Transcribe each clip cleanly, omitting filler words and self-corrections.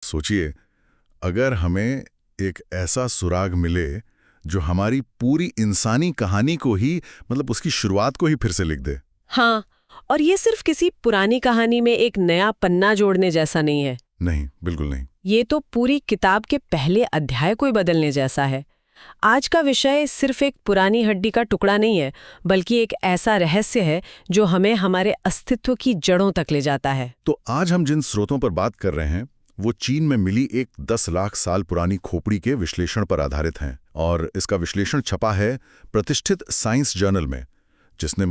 सोचिए, अगर हमें एक ऐसा सुराग मिले जो हमारी पूरी इंसानी कहानी को ही उसकी शुरुआत को ही फिर से लिख दे। हाँ, और ये सिर्फ किसी पुरानी कहानी में एक नया पन्ना जोड़ने जैसा नहीं है। नहीं, बिल्कुल नहीं। ये तो पूरी किताब के पहले अध्याय को ही बदलने जैसा है। आज का विषय सिर्फ एक पुरानी हड्डी का टुकड़ा नहीं है, बल्कि एक ऐसा रहस्य है जो हमें हमारे अस्तित्व की जड़ों तक ले जाता है। तो आज हम जिन स्रोतों पर बात कर रहे हैं वो चीन में मिली एक 10 लाख साल पुरानी खोपड़ी के विश्लेषण पर आधारित हैं, और इसका विश्लेषण छपा है प्रतिष्ठित साइंस जर्नल में, जिसने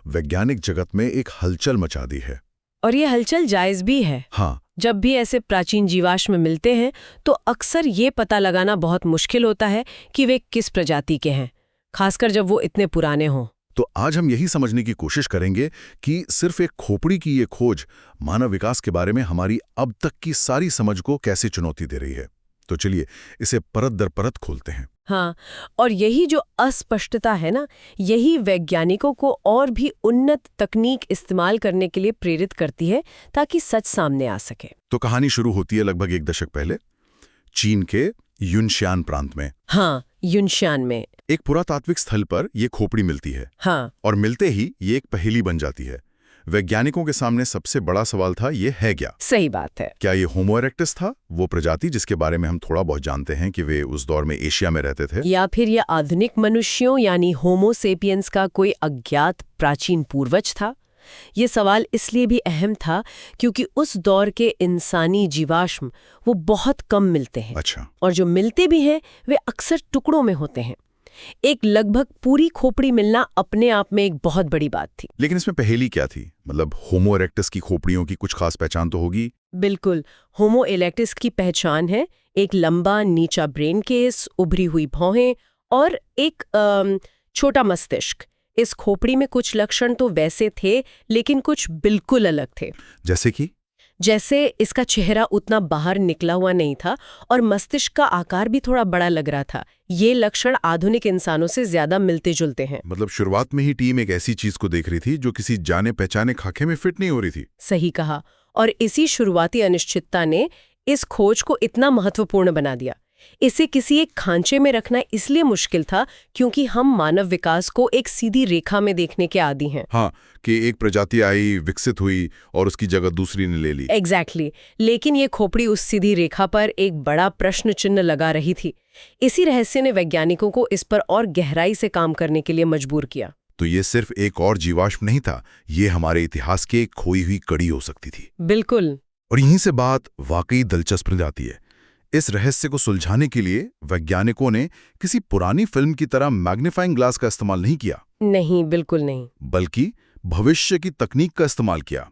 वैज्ञानिक जगत में एक हलचल मचा दी है। और ये हलचल जायज भी है। हाँ, जब भी ऐसे प्राचीन जीवाश्म मिलते हैं तो अक्सर ये पता लगाना बहुत मुश्किल होता है कि वे किस प्रजाति के हैं, खासकर जब वो इतने पुराने हों। तो आज हम यही समझने की कोशिश करेंगे कि सिर्फ एक खोपड़ी की ये खोज मानव विकास के बारे में हमारी अब तक की सारी समझ को कैसे चुनौती दे रही है। तो चलिए इसे परत दर परत खोलते हैं। हाँ, और यही जो अस्पष्टता है ना, यही वैज्ञानिकों को और भी उन्नत तकनीक इस्तेमाल करने के लिए प्रेरित करती है ताकि सच सामने आ सके। तो कहानी शुरू होती है लगभग 1 दशक पहले, चीन के युनशियान प्रांत में। हाँ, युनशियान में एक पुरातात्विक स्थल पर यह खोपड़ी मिलती है। हाँ, और मिलते ही ये एक पहेली बन जाती है। वैज्ञानिकों के सामने सबसे बड़ा सवाल था, ये है क्या? सही बात है। क्या ये होमो इरेक्टस था, वो प्रजाति जिसके बारे में हम थोड़ा बहुत जानते हैं कि वे उस दौर में एशिया में रहते थे? या फिर ये आधुनिक मनुष्यों यानी होमो सेपियंस का कोई अज्ञात प्राचीन पूर्वज था? ये सवाल इसलिए भी अहम था क्योंकि उस दौर के इंसानी जीवाश्म वो बहुत कम मिलते हैं। अच्छा। और जो मिलते भी हैं वे अक्सर टुकड़ों में होते हैं। एक लगभग पूरी खोपड़ी मिलना अपने आप में एक बहुत बड़ी बात थी। लेकिन इसमें पहेली क्या थी? होमो इरेक्टस की खोपड़ियों की कुछ खास पहचान तो होगी? बिल्कुल, होमो इरेक्टस की पहचान है एक लंबा नीचा ब्रेन केस, उभरी हुई भौहें और एक छोटा मस्तिष्क। इस खोपड़ी में कुछ लक्षण तो वैसे थे, लेकिन कुछ बिल्कुल अलग थे। जैसे इसका चेहरा उतना बाहर निकला हुआ नहीं था और मस्तिष्क का आकार भी थोड़ा बड़ा लग रहा था। ये लक्षण आधुनिक इंसानों से ज्यादा मिलते जुलते हैं। शुरुआत में ही टीम एक ऐसी चीज को देख रही थी जो किसी जाने पहचाने खाके में फिट नहीं हो रही थी। सही कहा, और इसी शुरुआती अनिश्चितता ने इस खोज को इतना महत्वपूर्ण बना दिया। इसे किसी एक खांचे में रखना इसलिए मुश्किल था क्योंकि हम मानव विकास को एक सीधी रेखा में देखने के आदी हैं। हाँ, कि एक प्रजाति आई, विकसित हुई और उसकी जगह दूसरी ने ले ली। एग्जैक्टली। लेकिन ये खोपड़ी उस सीधी रेखा पर एक बड़ा प्रश्न चिन्ह लगा रही थी। इसी रहस्य ने वैज्ञानिकों को इस पर और गहराई से काम करने के लिए मजबूर किया। तो ये सिर्फ एक और जीवाश्म नहीं था, ये हमारे इतिहास की एक खोई हुई कड़ी हो सकती थी। बिल्कुल। और यहीं से बात वाकई दिलचस्प हो जाती है। इस रहस्य को सुलझाने के लिए वैज्ञानिकों ने किसी पुरानी फिल्म की तरह मैग्नीफाइंग ग्लास का इस्तेमाल नहीं किया। नहीं, बिल्कुल नहीं। बल्कि भविष्य की तकनीक का इस्तेमाल किया।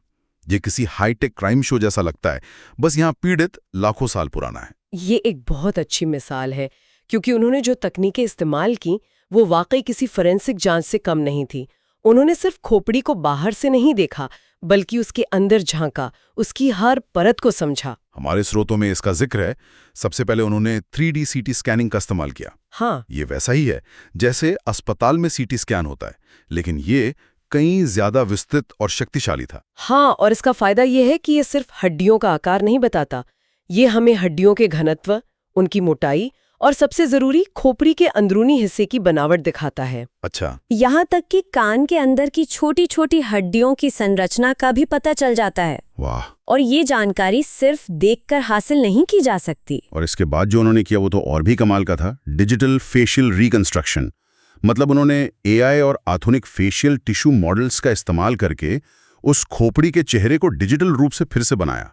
ये किसी हाईटेक क्राइम शो जैसा लगता है, बस यहाँ पीड़ित लाखों साल पुराना है। ये एक बहुत अच्छी मिसाल है क्योंकि उन्होंने जो तकनीकें इस्तेमाल की वो वाकई किसी फोरेंसिक जांच से कम नहीं थी। उन्होंने सिर्फ खोपड़ी को बाहर से नहीं देखा, बल्कि उसके अंदर झांका, उसकी हर परत को समझा। हमारे स्रोतों में इसका जिक्र है। सबसे पहले उन्होंने 3D सीटी स्कैनिंग का इस्तेमाल किया। हाँ, ये वैसा ही है जैसे अस्पताल में सीटी स्कैन होता है, लेकिन ये कहीं ज्यादा विस्तृत और शक्तिशाली था। हाँ, और इसका फायदा ये है कि ये सिर्फ हड्डियों का आकार नहीं बताता, ये हमें हड्डियों के घनत्व, उनकी मोटाई और सबसे जरूरी खोपड़ी के अंदरूनी हिस्से की बनावट दिखाता है। अच्छा। यहाँ तक कि कान के अंदर की छोटी छोटी हड्डियों की संरचना का भी पता चल जाता है। वाह। और ये जानकारी सिर्फ देखकर हासिल नहीं की जा सकती। और इसके बाद जो उन्होंने किया वो तो और भी कमाल का था, डिजिटल फेशियल रिकंस्ट्रक्शन। उन्होंने AI और आधुनिक फेशियल टिश्यू मॉडल्स का इस्तेमाल करके उस खोपड़ी के चेहरे को डिजिटल रूप से फिर से बनाया।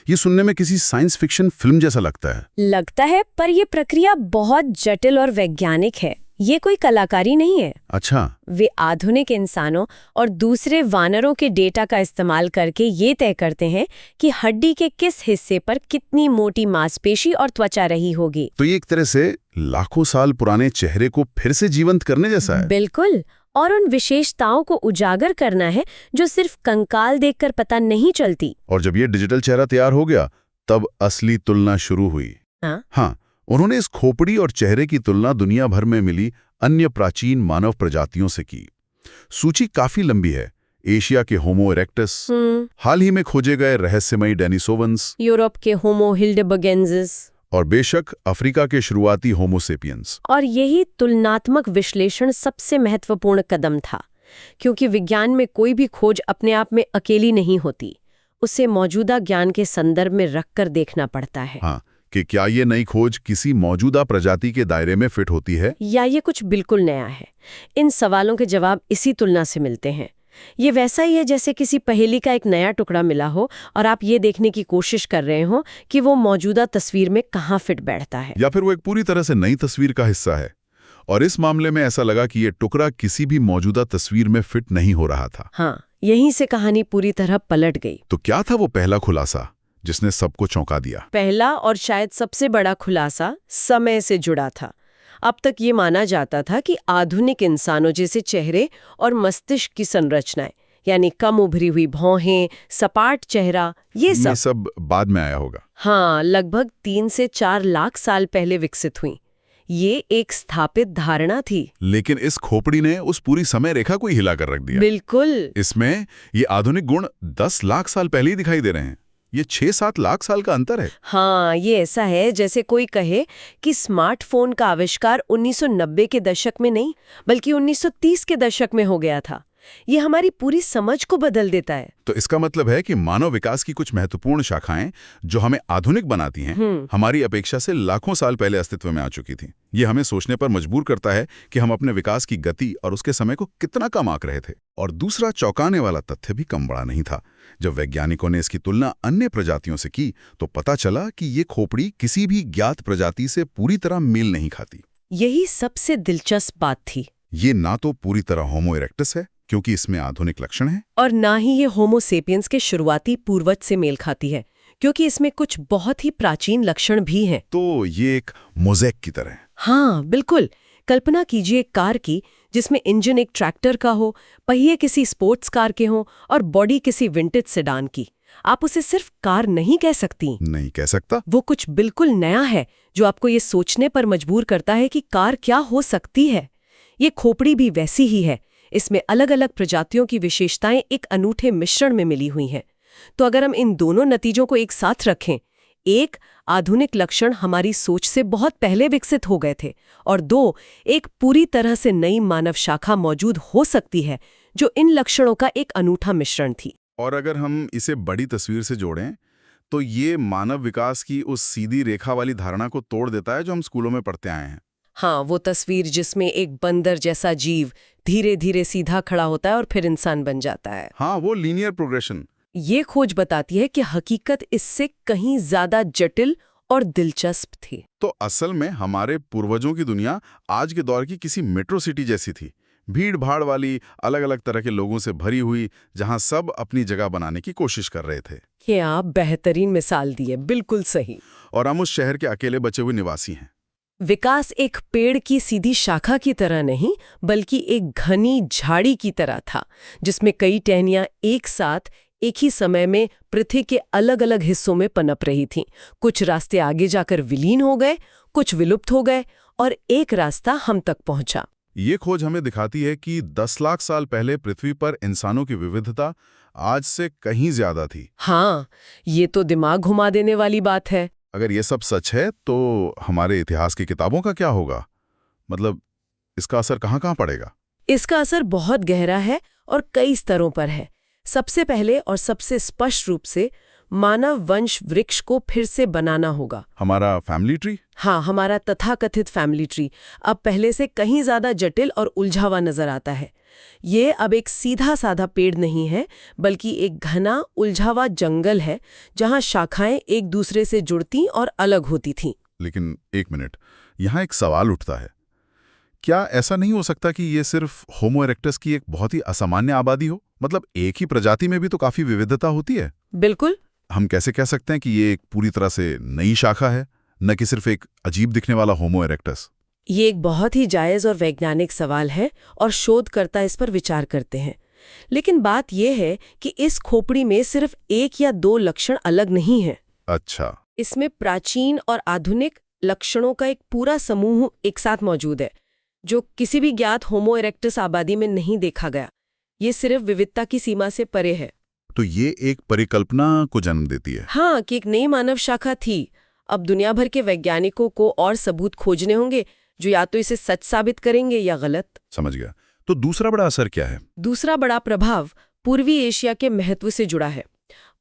ये सुनने में किसी साइंस फिक्शन फिल्म जैसा लगता है, पर यह प्रक्रिया बहुत जटिल और वैज्ञानिक है। ये कोई कलाकारी नहीं है। अच्छा। वे आधुनिक इंसानों और दूसरे वानरों के डेटा का इस्तेमाल करके ये तय करते हैं कि हड्डी के किस हिस्से पर कितनी मोटी मांसपेशी और त्वचा रही होगी। तो ये एक तरह से लाखों साल पुराने चेहरे को फिर से जीवंत करने जैसा है। बिल्कुल, और उन विशेषताओं को उजागर करना है जो सिर्फ कंकाल देखकर पता नहीं चलती। और जब ये डिजिटल चेहरा तैयार हो गया तब असली तुलना शुरू हुई। हाँ, उन्होंने इस खोपड़ी और चेहरे की तुलना दुनिया भर में मिली अन्य प्राचीन मानव प्रजातियों से की। सूची काफी लंबी है, एशिया के होमो इरेक्टस, हाल ही में खोजे गए रहस्यमयी डेनिसोवंस, यूरोप के होमो हिल्डेबर्गेंसिस और बेशक अफ्रीका के शुरुआती होमो सेपियंस। और यही तुलनात्मक विश्लेषण सबसे महत्वपूर्ण कदम था, क्योंकि विज्ञान में कोई भी खोज अपने आप में अकेली नहीं होती, उसे मौजूदा ज्ञान के संदर्भ में रखकर देखना पड़ता है। हाँ, कि क्या ये नई खोज किसी मौजूदा प्रजाति के दायरे में फिट होती है या ये कुछ बिल्कुल नया है। इन सवालों के जवाब इसी तुलना से मिलते हैं। ये वैसा ही है जैसे किसी पहेली का एक नया टुकड़ा मिला हो और आप ये देखने की कोशिश कर रहे हो कि वो मौजूदा तस्वीर में कहाँ फिट बैठता है, या फिर वो एक पूरी तरह से नई तस्वीर का हिस्सा है। और इस मामले में ऐसा लगा कि ये टुकड़ा किसी भी मौजूदा तस्वीर में फिट नहीं हो रहा था। हाँ, यहीं से कहानी पूरी तरह पलट गई। तो क्या था वो पहला खुलासा जिसने सबको चौंका दिया? पहला और शायद सबसे बड़ा खुलासा समय से जुड़ा था। अब तक ये माना जाता था कि आधुनिक इंसानों जैसे चेहरे और मस्तिष्क की संरचनाएं, यानी कम उभरी हुई भौहें, सपाट चेहरा, ये सब बाद में आया होगा। हाँ, लगभग 3 से 4 लाख साल पहले विकसित हुई। ये एक स्थापित धारणा थी। लेकिन इस खोपड़ी ने उस पूरी समय रेखा को ही हिला कर रख दिया। बिल्कुल। इसमें ये आधुनिक गुण 10 लाख साल पहले ही दिखाई दे रहे हैं। ये 6-7 लाख साल का अंतर है। हाँ, ये ऐसा है जैसे कोई कहे कि स्मार्टफोन का आविष्कार 1990 के दशक में नहीं बल्कि 1930 के दशक में हो गया था। ये हमारी पूरी समझ को बदल देता है। तो इसका मतलब है कि मानव विकास की कुछ महत्वपूर्ण शाखाएं जो हमें आधुनिक बनाती हैं, हमारी अपेक्षा से लाखों साल पहले अस्तित्व में आ चुकी थी। ये हमें सोचने पर मजबूर करता है कि हम अपने विकास की गति और उसके समय को कितना कम आंक रहे थे। और दूसरा चौंकाने वाला तथ्य भी कम बड़ा नहीं था। जब वैज्ञानिकों ने इसकी तुलना अन्य प्रजातियों से की तो पता चला कि ये खोपड़ी किसी भी ज्ञात प्रजाति से पूरी तरह मेल नहीं खाती। यही सबसे दिलचस्प बात थी। ये ना तो पूरी तरह होमो इरेक्टस है क्योंकि इसमें आधुनिक लक्षण हैं, और ना ही ये होमो सेपियंस के शुरुआती पूर्वज से मेल खाती है क्योंकि इसमें कुछ बहुत ही प्राचीन लक्षण भी हैं। तो ये एक मोज़ेक की तरह है। हाँ, बिल्कुल। कल्पना कीजिए एक कार की जिसमें इंजन एक ट्रैक्टर का हो, पहिए किसी स्पोर्ट्स कार के हों और बॉडी किसी विंटेज सेडान की। आप उसे सिर्फ कार नहीं कह सकती। नहीं कह सकता। वो कुछ बिल्कुल नया है जो आपको ये सोचने पर मजबूर करता है कि कार क्या हो सकती है। ये खोपड़ी भी वैसी ही है। इसमें अलग अलग प्रजातियों की विशेषताएं एक अनूठे मिश्रण में मिली हुई हैं। तो अगर हम इन दोनों नतीजों को एक साथ रखें, एक, आधुनिक लक्षण हमारी सोच से बहुत पहले विकसित हो गए थे, और दो, एक पूरी तरह से नई मानव शाखा मौजूद हो सकती है जो इन लक्षणों का एक अनूठा मिश्रण थी। और अगर हम इसे बड़ी तस्वीर से जोड़ें तो ये मानव विकास की उस सीधी रेखा वाली धारणा को तोड़ देता है जो हम स्कूलों में पढ़ते आए हैं। हाँ, वो तस्वीर जिसमें एक बंदर जैसा जीव धीरे धीरे सीधा खड़ा होता है और फिर इंसान बन जाता है। हाँ, वो लीनियर प्रोग्रेशन। ये खोज बताती है कि हकीकत इससे कहीं ज्यादा जटिल और दिलचस्प थी। तो असल में हमारे पूर्वजों की दुनिया आज के दौर की किसी मेट्रो सिटी जैसी थी, भीड़ भाड़ वाली, अलग अलग तरह के लोगों से भरी हुई, जहां सब अपनी जगह बनाने की कोशिश कर रहे थे। ये आप बेहतरीन मिसाल दी है, बिल्कुल सही। और हम उस शहर के अकेले बचे हुए निवासी हैं। विकास एक पेड़ की सीधी शाखा की तरह नहीं बल्कि एक घनी झाड़ी की तरह था, जिसमें कई टहनियां एक साथ एक ही समय में पृथ्वी के अलग अलग हिस्सों में पनप रही थीं। कुछ रास्ते आगे जाकर विलीन हो गए, कुछ विलुप्त हो गए और एक रास्ता हम तक पहुंचा। ये खोज हमें दिखाती है कि 10 लाख साल पहले पृथ्वी पर इंसानों की विविधता आज से कहीं ज्यादा थी। हाँ, ये तो दिमाग घुमा देने वाली बात है। अगर ये सब सच है तो हमारे इतिहास की किताबों का क्या होगा? मतलब इसका असर कहाँ पड़ेगा? इसका असर बहुत गहरा है और कई स्तरों पर है। सबसे पहले और सबसे स्पष्ट रूप से मानव वंश वृक्ष को फिर से बनाना होगा। हमारा फैमिली ट्री? हाँ, हमारा तथाकथित फैमिली ट्री अब पहले से कहीं ज्यादा जटिल और उलझा हुआ नजर आता है। ये अब एक सीधा साधा पेड़ नहीं है बल्कि एक घना उलझा हुआ जंगल है जहां शाखाएं एक दूसरे से जुड़ती और अलग होती थीं। लेकिन एक मिनट, यहाँ एक सवाल उठता है। क्या ऐसा नहीं हो सकता कि ये सिर्फ होमो इरेक्टस की एक बहुत ही असामान्य आबादी हो? मतलब एक ही प्रजाति में भी तो काफी विविधता होती है। बिल्कुल। हम कैसे कह सकते हैं कि ये एक पूरी तरह से नई शाखा है, न कि सिर्फ एक अजीब दिखने वाला होमो इरेक्टस? ये एक बहुत ही जायज और वैज्ञानिक सवाल है और शोधकर्ता इस पर विचार करते हैं। लेकिन बात यह है कि इस खोपड़ी में सिर्फ 1 या 2 लक्षण अलग नहीं हैं। अच्छा। इसमें प्राचीन और आधुनिक लक्षणों का एक पूरा समूह एक साथ मौजूद है जो किसी भी ज्ञात होमो इरेक्टस आबादी में नहीं देखा गया। ये सिर्फ विविधता की सीमा से परे है। तो ये एक परिकल्पना को जन्म देती है। हाँ, कि एक नई मानव शाखा थी। अब दुनिया भर के वैज्ञानिकों को और सबूत खोजने होंगे जो या तो इसे सच साबित करेंगे या गलत। समझ गया। तो दूसरा बड़ा असर क्या है? दूसरा बड़ा प्रभाव पूर्वी एशिया के महत्व से जुड़ा है।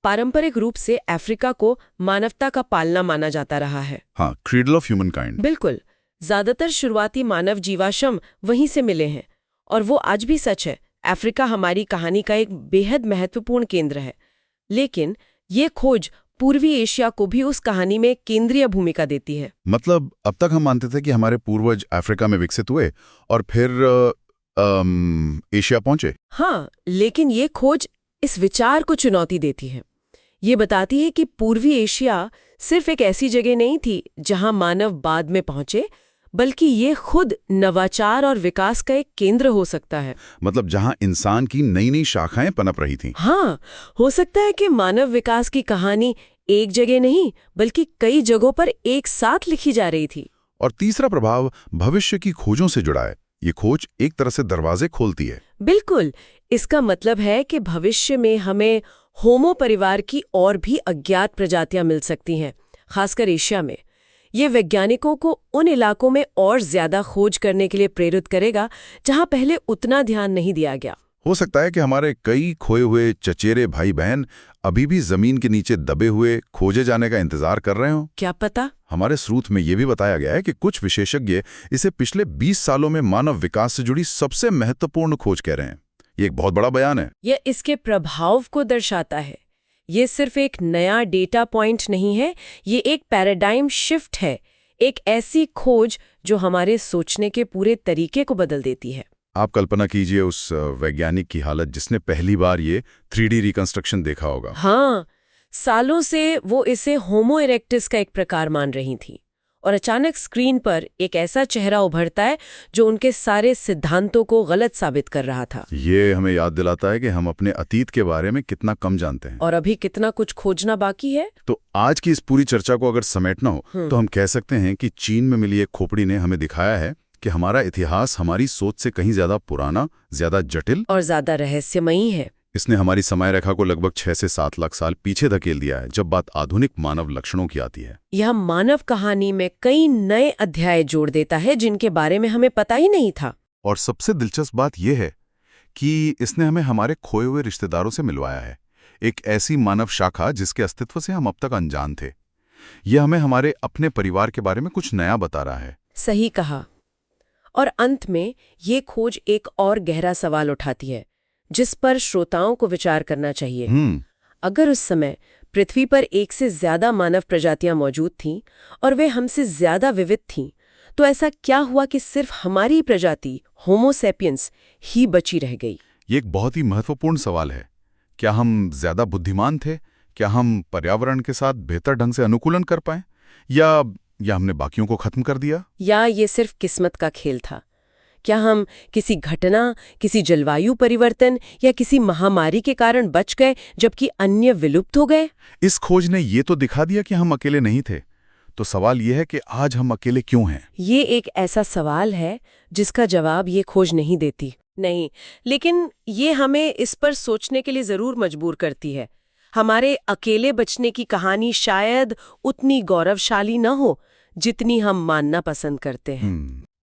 पारंपरिक रूप से अफ्रीका को मानवता का पालना माना जाता रहा है। हाँ, क्रीडल ऑफ ह्यूमन काइंड। बिल्कुल, ज्यादातर शुरुआती मानव जीवाश्म वहीं से मिले हैं और वो आज भी सच है। अफ्रीका हमारी कहानी का एक बेहद महत्वपूर्ण केंद्र है, लेकिन ये खोज पूर्वी एशिया को भी उस कहानी में केंद्रीय भूमिका देती है। मतलब अब तक हम मानते थे कि हमारे पूर्वज अफ्रीका में विकसित हुए और फिर एशिया पहुंचे। हाँ, लेकिन ये खोज इस विचार को चुनौती देती है। ये बताती है कि पूर्वी एशिया सिर्फ एक ऐसी जगह नहीं थी जहां मानव बाद में पहुंचे, बल्कि ये खुद नवाचार और विकास का एक केंद्र हो सकता है। मतलब जहां इंसान की नई नई शाखाएं पनप रही थीं। हाँ, हो सकता है कि मानव विकास की कहानी एक जगह नहीं बल्कि कई जगहों पर एक साथ लिखी जा रही थी। और तीसरा प्रभाव भविष्य की खोजों से जुड़ा है। ये खोज एक तरह से दरवाजे खोलती है। बिल्कुल, इसका मतलब है कि भविष्य में हमें होमो परिवार की और भी अज्ञात प्रजातियां मिल सकती हैं, खासकर एशिया में। ये वैज्ञानिकों को उन इलाकों में और ज्यादा खोज करने के लिए प्रेरित करेगा जहां पहले उतना ध्यान नहीं दिया गया। हो सकता है कि हमारे कई खोए हुए चचेरे भाई बहन अभी भी जमीन के नीचे दबे हुए खोजे जाने का इंतजार कर रहे हों। क्या पता। हमारे स्रोत में ये भी बताया गया है कि कुछ विशेषज्ञ इसे पिछले 20 सालों में मानव विकास से जुड़ी सबसे महत्वपूर्ण खोज कह रहे हैं। ये एक बहुत बड़ा बयान है। यह इसके प्रभाव को दर्शाता है। ये सिर्फ एक नया डेटा पॉइंट नहीं है, ये एक पैराडाइम शिफ्ट है, एक ऐसी खोज जो हमारे सोचने के पूरे तरीके को बदल देती है। आप कल्पना कीजिए उस वैज्ञानिक की हालत जिसने पहली बार ये 3D रिकंस्ट्रक्शन देखा होगा। हाँ, सालों से वो इसे होमो इरेक्टस का एक प्रकार मान रही थी और अचानक स्क्रीन पर एक ऐसा चेहरा उभरता है जो उनके सारे सिद्धांतों को गलत साबित कर रहा था। ये हमें याद दिलाता है कि हम अपने अतीत के बारे में कितना कम जानते हैं और अभी कितना कुछ खोजना बाकी है। तो आज की इस पूरी चर्चा को अगर समेटना हो तो हम कह सकते हैं कि चीन में मिली एक खोपड़ी ने हमें दिखाया है कि हमारा इतिहास हमारी सोच से कहीं ज्यादा पुराना, ज्यादा जटिल और ज्यादा रहस्यमयी है। इसने हमारी समय रेखा को लगभग 6 से 7 लाख साल पीछे धकेल दिया है जब बात आधुनिक मानव लक्षणों की आती है। यह मानव कहानी में कई नए अध्याय जोड़ देता है जिनके बारे में हमें पता ही नहीं था। और सबसे दिलचस्प बात यह है कि इसने हमें हमारे खोए हुए रिश्तेदारों से मिलवाया है, एक ऐसी मानव शाखा जिसके अस्तित्व से हम अब तक अनजान थे। यह हमें हमारे अपने परिवार के बारे में कुछ नया बता रहा है। सही कहा। और अंत में ये खोज एक और गहरा सवाल उठाती है जिस पर श्रोताओं को विचार करना चाहिए। अगर उस समय पृथ्वी पर एक से ज्यादा मानव प्रजातियां मौजूद थीं और वे हमसे ज्यादा विविध थीं, तो ऐसा क्या हुआ कि सिर्फ हमारी प्रजाति होमो सैपियंस ही बची रह गई? ये एक बहुत ही महत्वपूर्ण सवाल है। क्या हम ज्यादा बुद्धिमान थे? क्या हम पर्यावरण के साथ बेहतर ढंग से अनुकूलन कर पाए? या हमने बाकियों को खत्म कर दिया? या ये सिर्फ किस्मत का खेल था? क्या हम किसी घटना, किसी जलवायु परिवर्तन या किसी महामारी के कारण बच गए जबकि अन्य विलुप्त हो गए? इस खोज ने ये तो दिखा दिया कि हम अकेले नहीं थे। तो सवाल ये है कि आज हम अकेले क्यों हैं? ये एक ऐसा सवाल है जिसका जवाब ये खोज नहीं देती। नहीं, लेकिन ये हमें इस पर सोचने के लिए जरूर मजबूर करती है। हमारे अकेले बचने की कहानी शायद उतनी गौरवशाली न हो जितनी हम मानना पसंद करते हैं।